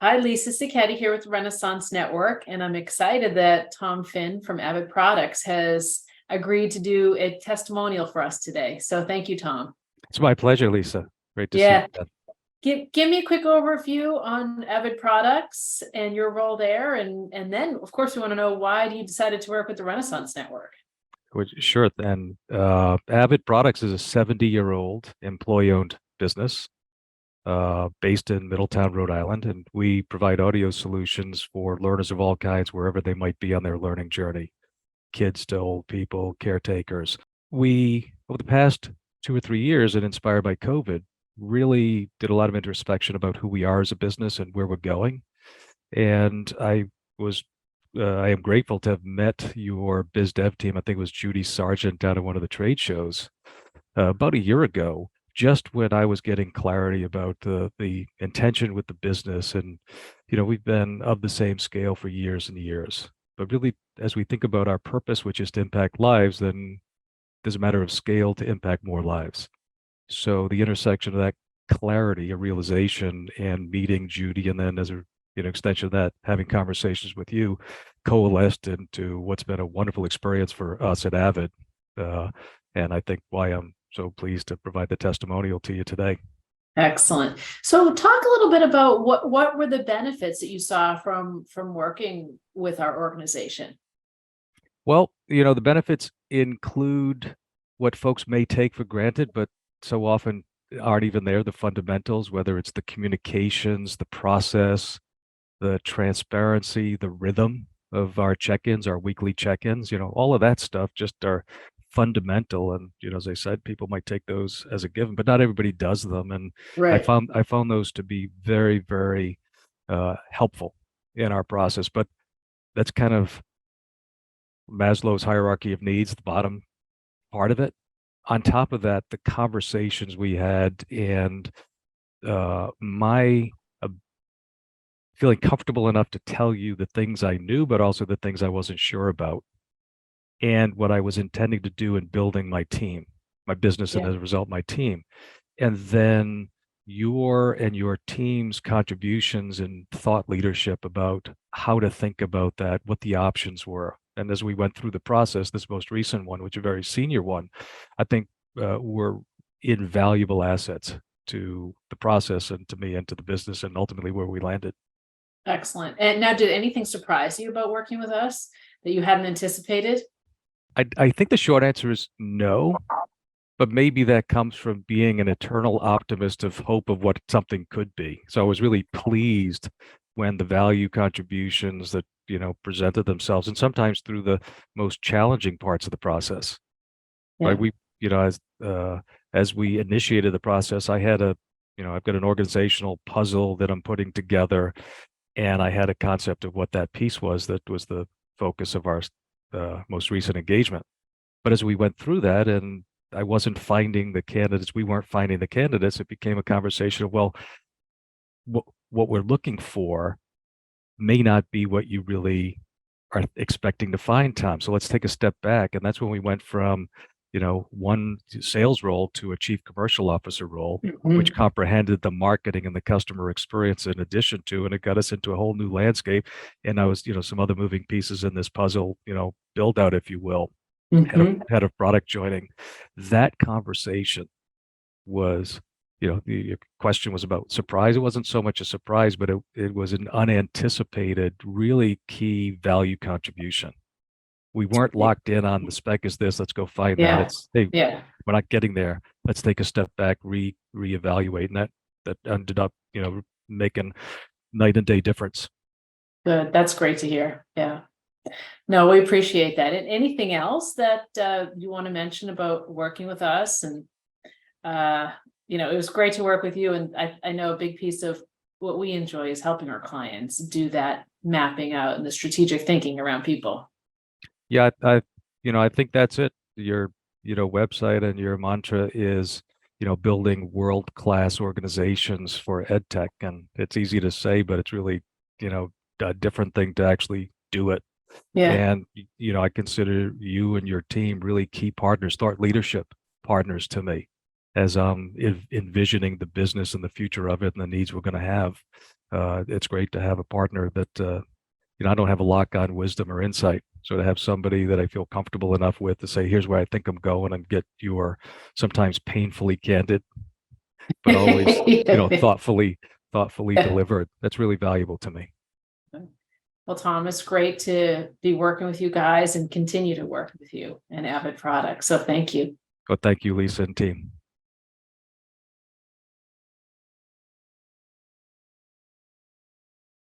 Hi, Lisa Sicchetti here with Renaissance Network, and I'm excited that Tom Finn from AVID Products has agreed to do a testimonial for us today. So thank you, Tom. It's my pleasure, Lisa. Great to see you Yeah, again. give me a quick overview on AVID Products and your role there, and then of course we want to know why you decided to work with the Renaissance Network. Sure. And Avid Products is a 70-year-old employee-owned business based in Middletown, Rhode Island, and we provide audio solutions for learners of all kinds wherever they might be on their learning journey, kids to old people, caretakers. We, over the past 2 or 3 years, and inspired by COVID, really did a lot of introspection about who we are as a business and where we're going. And was I am grateful to have met your biz dev team. I think it was Judy Sargent down at one of the trade shows about a year ago, just when I was getting clarity about the intention with the business. And we've been of the same scale for years and years. But really, as we think about our purpose, which is to impact lives, then there's a matter of scale to impact more lives. So the intersection of that clarity, a realization, and meeting Judy, and then as a extension of that, having conversations with you, coalesced into what's been a wonderful experience for us at Avid. And I think why I'm so pleased to provide the testimonial to you today. Excellent. So talk a little bit about what were the benefits that you saw from working with our organization? Well, the benefits include what folks may take for granted, but so often aren't even there, the fundamentals, whether it's the communications, the process, the transparency, the rhythm of our check-ins, our weekly check-ins, all of that stuff just are fundamental. And, as I said, people might take those as a given, but not everybody does them. And Right. I found those to be very, very helpful in our process. But that's kind of Maslow's hierarchy of needs, the bottom part of it. On top of that, the conversations we had and my feeling comfortable enough to tell you the things I knew, but also the things I wasn't sure about, and what I was intending to do in building my team, my business, and Yeah. as a result, my team. And then your team's contributions and thought leadership about how to think about that, what the options were. And as we went through the process, this most recent one, which is a very senior one, I think were invaluable assets to the process and to me and to the business and ultimately where we landed. Excellent. And now, did anything surprise you about working with us that you hadn't anticipated? I think the short answer is no, but maybe that comes from being an eternal optimist of hope of what something could be. So I was really pleased when the value contributions that, presented themselves, and sometimes through the most challenging parts of the process, right? Yeah. We, as we initiated the process, I've got an organizational puzzle that I'm putting together, and I had a concept of what that piece was that was the focus of our most recent engagement. But as we went through that and I wasn't finding the candidates, we weren't finding the candidates, it became a conversation of, well, what we're looking for may not be what you really are expecting to find, Tom. So let's take a step back. And that's when we went from, one sales role to a chief commercial officer role, which Mhm. comprehended the marketing and the customer experience in addition to, and it got us into a whole new landscape. And I was, some other moving pieces in this puzzle, build out, if you will, Mhm. head of product joining. That conversation was, your question was about surprise. It wasn't so much a surprise, but it was an unanticipated, really key value contribution. We weren't locked in on the spec is this, let's go find that. Yeah. It's, hey, Yeah. we're not getting there. Let's take a step back, reevaluate. And that ended up, making night and day difference. Good. That's great to hear. Yeah. No, we appreciate that. And anything else that you want to mention about working with us? And uh, it was great to work with you. And I know a big piece of what we enjoy is helping our clients do that mapping out and the strategic thinking around people. Yeah, I think that's it. Your, website and your mantra is, building world-class organizations for ed tech. And it's easy to say, but it's really, a different thing to actually do it. Yeah. And, I consider you and your team really key partners, thought leadership partners to me. as I'm envisioning the business and the future of it and the needs we're going to have. It's great to have a partner that I don't have a lock on wisdom or insight. So to have somebody that I feel comfortable enough with to say, here's where I think I'm going, and get your sometimes painfully candid, but always, thoughtfully delivered. That's really valuable to me. Well, Tom, it's great to be working with you guys and continue to work with you and AVID Products. So thank you. Well, thank you, Lisa and team.